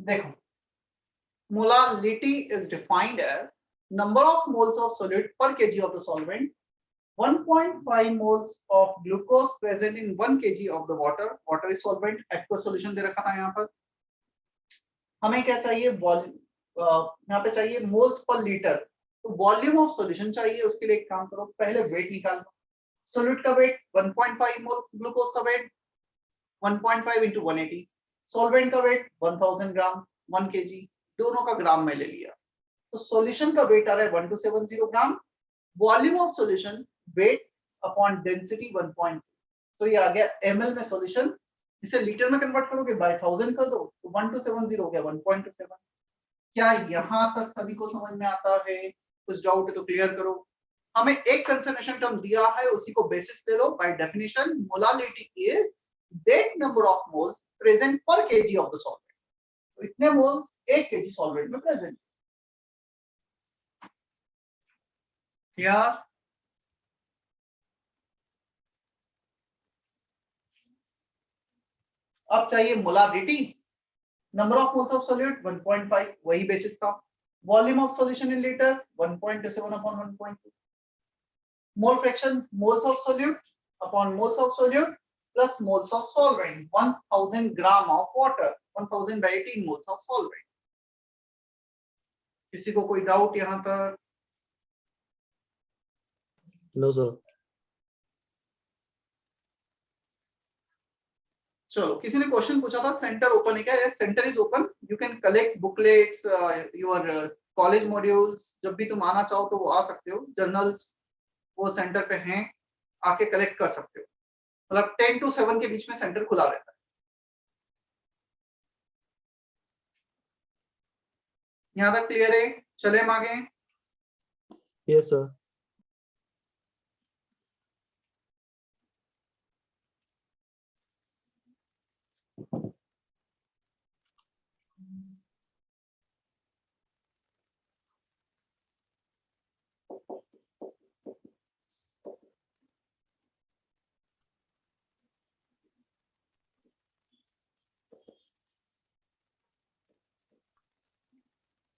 देखो, molality is defined as number of moles of solid per kg of the solvent. 1.5 moles of glucose present in 1 kg of the water. Water is solvent. aqueous solution दे रखा था यहाँ पर. हमें क्या चाहिए? यहाँ पे चाहिए मोल्स पर लीटर. तो वॉल्यूम ऑफ सॉल्यूशन चाहिए. उसके लिए एक काम करो, पहले वेट निकालो. सोल्यूट का वेट 1.5 मोल, ग्लूकोज का वेट 1.5 into 180. सॉल्वेंट का वेट 1000 ग्राम, 1 kg. दोनों का ग्राम में ले लिया. तो सॉल्यूशन का वेट आ रहा है 1270 gram. Volume of solution weight upon density 1.2। तो ये आ गया ml में सॉल्यूशन। इसे लीटर में कन्वर्ट करोगे बाय 1000 कर दो तो 1270 हो गया 1.27। क्या यहाँ तक सभी को समझ में आता है? कुछ डाउट है तो क्लियर करो। हमें एक कंसर्वेशन टर्म दिया है, उसी को बेसिस ले लो। By definition molality is that number of moles present per KG of the solvent. तो इतने मोल्स 1 केजी सॉल्वेंट में प्रेजेंट। यार अब चाहिए molarity. Number of moles of solute 1.5, वही बेसिस था। Volume of solution in litre 1.27 upon 1.2। Mole fraction moles of solute upon moles of solute plus moles of solvent 1000 gram of water 1000/18 moles of solvent. किसी को कोई doubt यहां तक? No sir. चलो, किसी ने क्वेश्चन पूछा था सेंटर ओपन है क्या? Yes, centre is open. You can collect booklets, your college modules. जब भी तुम आना चाहो तो वो आ सकते हो। जर्नल्स वो सेंटर पे हैं, आके कलेक्ट कर सकते हो। मतलब 10 to 7 के बीच में सेंटर खुला रहता है। यहाँ तक क्लियर है? चले हम आगे। Yes sir.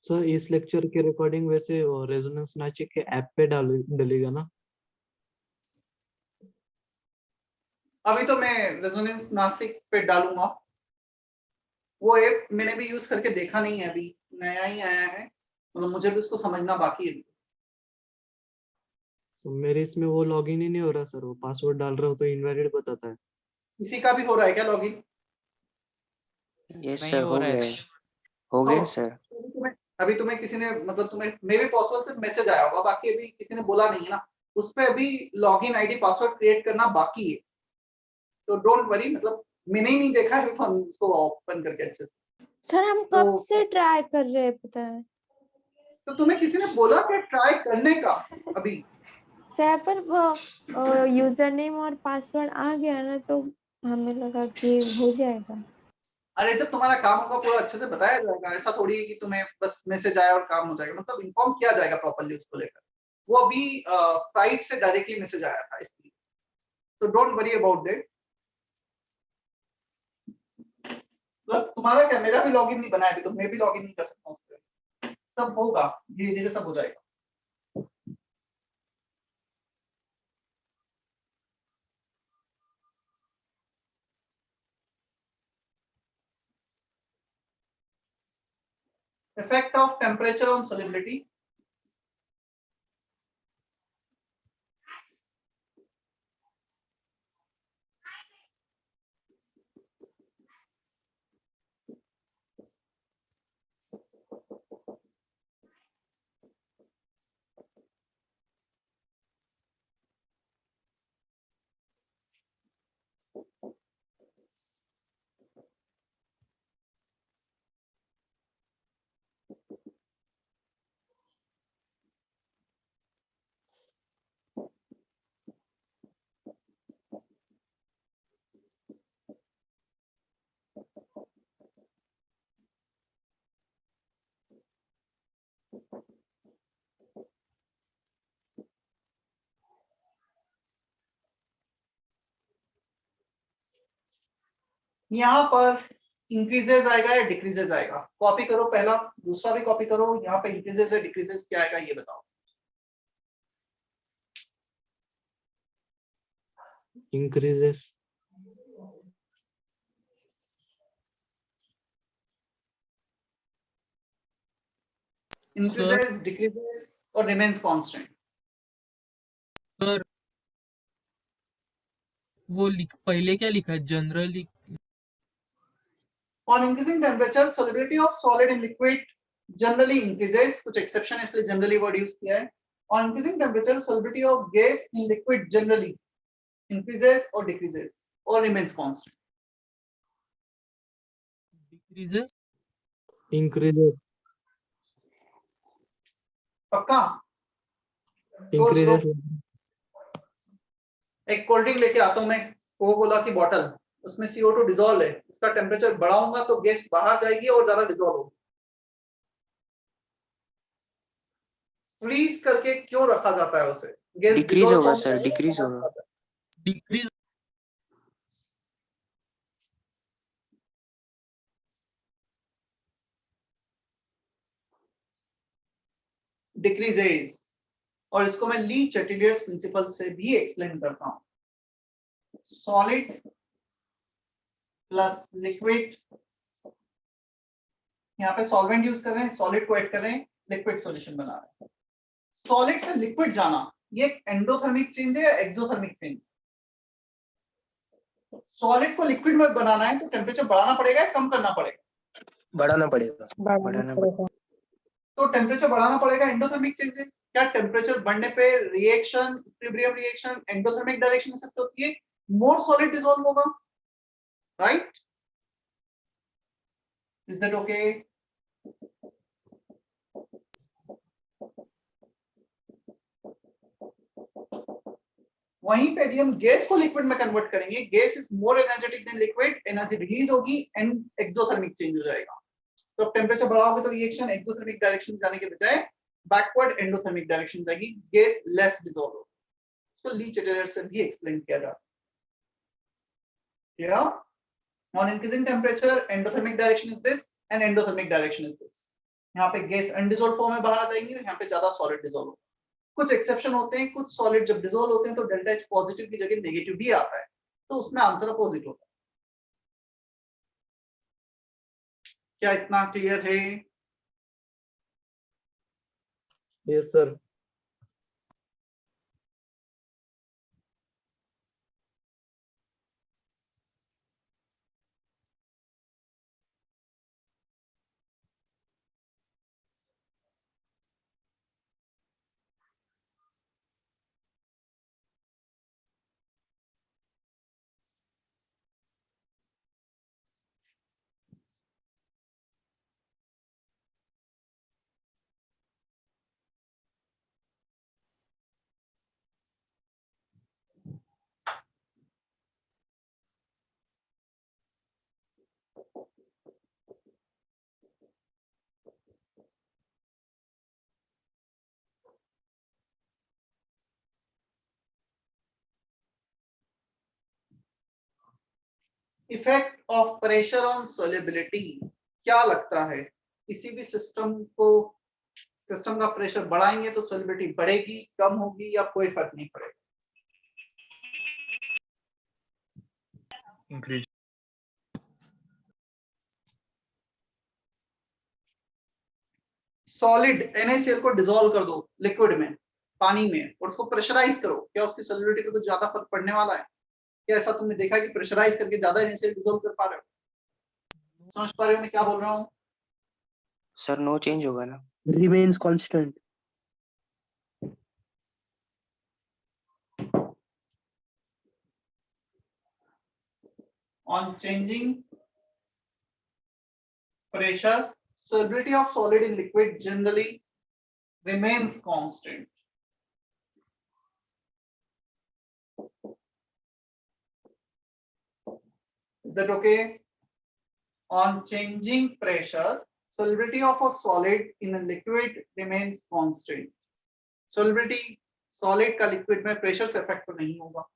सर इस लेक्चर की रिकॉर्डिंग वैसे रेजोनेंस नाचिक के ऐप पे डलेगा ना? अभी तो मैं रेजोनेंस नासिक पे डालूंगा। वो ऐप मैंने भी यूज करके देखा नहीं है, अभी नया ही आया है, मतलब मुझे भी उसको समझना बाकी है। तो मेरे इसमें वो लॉगिन ही नहीं हो रहा सर। वो पासवर्ड डाल रहा हूँ तो इनवैलिड बताता है। किसी का भी हो रहा है क्या लॉगिन? यस नहीं सर, हो हो रहा है गया है, सर। हो गया तो सर। अभी तुम्हें किसी ने, मतलब तुम्हें मे भी पॉसिबल से मैसेज आया होगा, बाकी अभी किसी ने बोला नहीं है ना। उस पे अभी लॉगिन आईडी पासवर्ड क्रिएट करना बाकी है। तो डोंट वरी, मतलब मैंने ही नहीं देखा है, हम उसको ओपन करके अच्छे से। सर हम तो कब से ट्राई कर रहे हैं पता है? तो तुम्हें किसी ने बोला कि ट्राई करने का? अभी सर पर वो यूजर नेम और पासवर्ड आ गया ना, तो हमें लगा कि हो जाएगा। अरे जब तुम्हारा काम होगा पूरा अच्छे से बताया जाएगा। ऐसा थोड़ी है कि तुम्हें बस मैसेज आया और काम हो जाएगा, मतलब इन्फॉर्म किया जाएगा प्रॉपर्ली उसको लेकर। वो अभी साइट से डायरेक्टली मैसेज आया था इसलिए, तो डोंट वरी अबाउट दैट। मतलब तुम्हारा क्या, मेरा भी लॉगिन नहीं बना है अभी, तो मैं भी लॉगिन नहीं कर सकता हूँ उस पर। सब होगा, धीरे धीरे सब हो जाएगा। Effect of temperature on solubility. यहाँ पर इंक्रीजेज आएगा या डिक्रीजेज आएगा? कॉपी करो पहला, दूसरा भी कॉपी करो। यहाँ पे इंक्रीजेज या डिक्रीजेज क्या आएगा ये बताओ। इंक्रीजेस। इंक्रीजेज, डिक्रीजेज और रिमेन्स कांस्टेंट? सर वो पहले क्या लिखा है generally? On increasing temperature, solubility of solid in liquid generally increases। कुछ एक्सेप्शन है इसलिए जनरली वर्ड यूज किया है। On increasing temperature, solubility of gas in liquid generally increases or decreases or remains constant. decreases. increases पक्का? सोच लो, increases एक cold drink लेके आता हूं मैं, कोका कोला की बोतल, उसमें CO2 डिजोल्व है, इसका टेम्परेचर बढ़ाऊंगा तो गैस बाहर जाएगी और ज्यादा डिजोल्व होगी। फ्रीज करके क्यों रखा जाता है उसे? गैस डिक्रीज dissolve होगा होने सर, के लिए डिक्रीज बाहर होगा। जाता है। डिक्रीज डिक्रीजेस, और इसको मैं ली चैटेलियर्स प्रिंसिपल से भी एक्सप्लेन करता हूं। सॉलिड प्लस लिक्विड, यहाँ पे सॉल्वेंट यूज कर रहे हैं, सॉलिड को ऐड कर रहे हैं, लिक्विड सॉल्यूशन बना रहे हैं। सॉलिड से लिक्विड जाना ये एंडोथर्मिक चेंज है या एक्सोथर्मिक चेंज? सॉलिड को लिक्विड में बनाना है तो टेम्परेचर बढ़ाना पड़ेगा या कम करना पड़ेगा? बढ़ाना पड़ेगा। बढ़ाना पड़ेगा। तो टेम्परेचर बढ़ाना पड़ेगा, एंडोथर्मिक चेंज है। क्या टेम्परेचर बढ़ने पे reaction, equilibrium reaction endothermic direction में शिफ्ट होती है, मोर सॉलिड डिसॉल्व होगा, राइट? Is that okay? वहीं पे यदि हम गैस को लिक्विड में कन्वर्ट करेंगे, gas is more energetic than liquid, energy release होगी एंड एक्सोथर्मिक चेंज हो जाएगा। तो टेम्परेचर बढ़ाओगे तो रिएक्शन एक्सोथर्मिक डायरेक्शन जाने के बजाय बैकवर्ड एंडोथर्मिक डायरेक्शन जाएगी, गैस लेस डिसॉल्व होगी। तो ली चैटेलियर से भी एक्सप्लेन किया जा सकता है। On increasing temperature, endothermic direction is this and endothermic direction is this. यहाँ पे गैस अनडिसॉल्व फॉर्म में बाहर आ जाएंगी और यहाँ पे ज्यादा सॉलिड डिसॉल्व होगा। कुछ एक्सेप्शन होते हैं, कुछ सॉलिड जब डिसॉल्व होते हैं तो डेल्टा H पॉजिटिव की जगह नेगेटिव भी आता है, तो उसमें आंसर अपोजिट होता है। क्या इतना क्लियर है? yes sir effect of pressure on solubility, क्या लगता है किसी भी सिस्टम को, सिस्टम का प्रेशर बढ़ाएंगे तो सोल्युबिलिटी बढ़ेगी, कम होगी, या कोई फर्क नहीं पड़ेगा? Increase. सॉलिड NaCl को डिसॉल्व कर दो लिक्विड में, पानी में, और उसको प्रेशराइज करो, क्या उसकी सोल्युबिलिटी पे कुछ ज्यादा फर्क पड़ने वाला है? क्या ऐसा तुमने देखा कि प्रेशराइज करके ज्यादा NaCl डिसॉल्व कर पा रहे हो? समझ पा रहे हो मैं क्या बोल रहा हूँ? सर नो चेंज होगा ना? Remains constant. On changing pressure, solubility of solid in liquid generally remains constant. Is that okay? On changing pressure, solubility of a solid in a liquid remains constant. Solubility solid का liquid में pressure से affect तो नहीं होगा।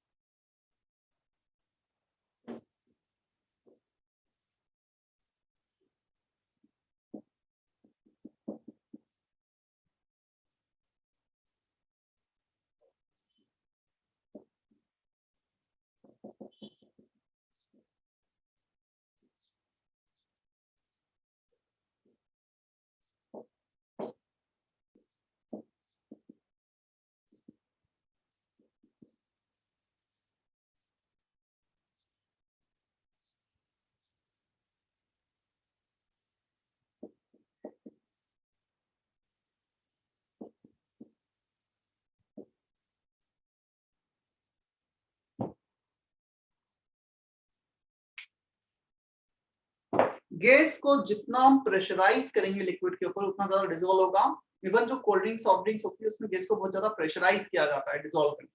Gas को जितना हम pressurise करेंगे लिक्विड के ऊपर उतना ज्यादा डिजोल्व होगा। इवन जो कोल्ड ड्रिंक्स सॉफ्ट ड्रिंक्स होती है उसमें गैस को बहुत ज्यादा प्रेशराइज किया जाता है डिजोल्व करने।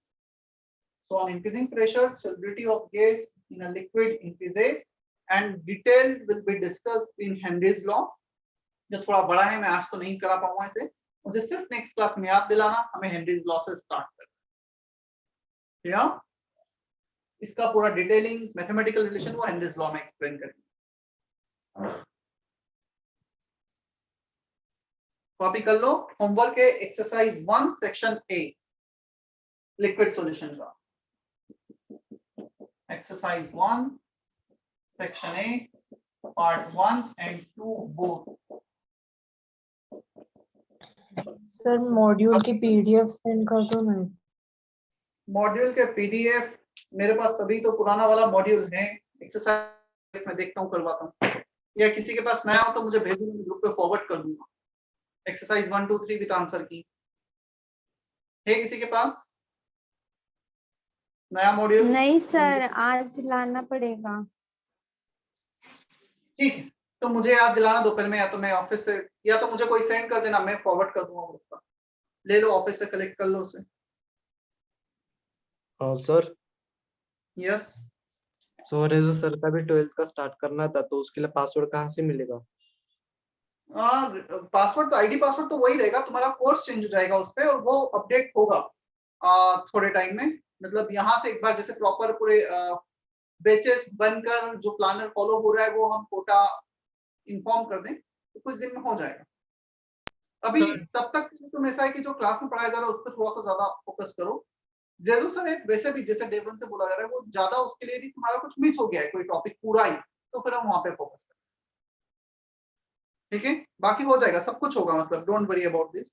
So on increasing pressure solubility of gas in a liquid increases and detail will be discussed in Henry's law. जो थोड़ा बड़ा है, मैं आज तो नहीं करा पाऊंगा इसे, मुझे सिर्फ नेक्स्ट क्लास में याद दिलाना, हमें हेनरीज लॉ से स्टार्ट करना है। इसका पूरा डिटेलिंग मैथमेटिकल रिलेशन वो हेनरीज लॉ में एक्सप्लेन करेंगे। कॉपी कर लो, होमवर्क है exercise 1 section A liquid solution का। Exercise 1 section A part 1 and 2 both. Sir module की पीडीएफ सेंड कर दो ना। मॉड्यूल के पीडीएफ मेरे पास सभी तो पुराना वाला मॉड्यूल है। एक्सरसाइज मैं देखता हूँ, करवाता हूँ, या किसी के पास नया हो तो मुझे भेज दो, मैं ग्रुप पे फॉरवर्ड कर दूंगा। एक्सरसाइज 1 2 3 विद आंसर की है किसी के पास नया मॉड्यूल? नहीं सर, आज लाना पड़ेगा। ठीक है, तो मुझे याद दिलाना दोपहर में, या तो मैं ऑफिस से, या तो मुझे कोई सेंड कर देना, मैं फॉरवर्ड कर दूंगा ग्रुप पर। ले लो, ऑफिस से कलेक्ट कर लो उसे। सर यस सर रेजो सर का भी 12th का स्टार्ट करना था, तो उसके लिए पासवर्ड कहाँ से मिलेगा? पासवर्ड तो आईडी पासवर्ड तो वही रहेगा, तुम्हारा कोर्स चेंज हो जाएगा उस पे और वो अपडेट होगा थोड़े टाइम में। मतलब यहाँ से एक बार जैसे प्रॉपर पूरे बैचेस बनकर जो प्लानर फॉलो हो रहा है वो हम कोटा इन्फॉर्म कर दें तो कुछ दिन में हो जाएगा। अभी तब तक तुम ऐसा है कि जो क्लास में पढ़ाया जा रहा है उस पर थोड़ा सा ज्यादा फोकस करो। जैसे सर है वैसे भी, जैसे डे 1 से बोला जा रहा है, वो ज्यादा उसके लिए भी तुम्हारा कुछ मिस हो गया है कोई टॉपिक पूरा ही, तो फिर हम वहां पे फोकस करें। ठीक है, बाकी हो जाएगा, सब कुछ होगा, मतलब डोंट वरी अबाउट दिस।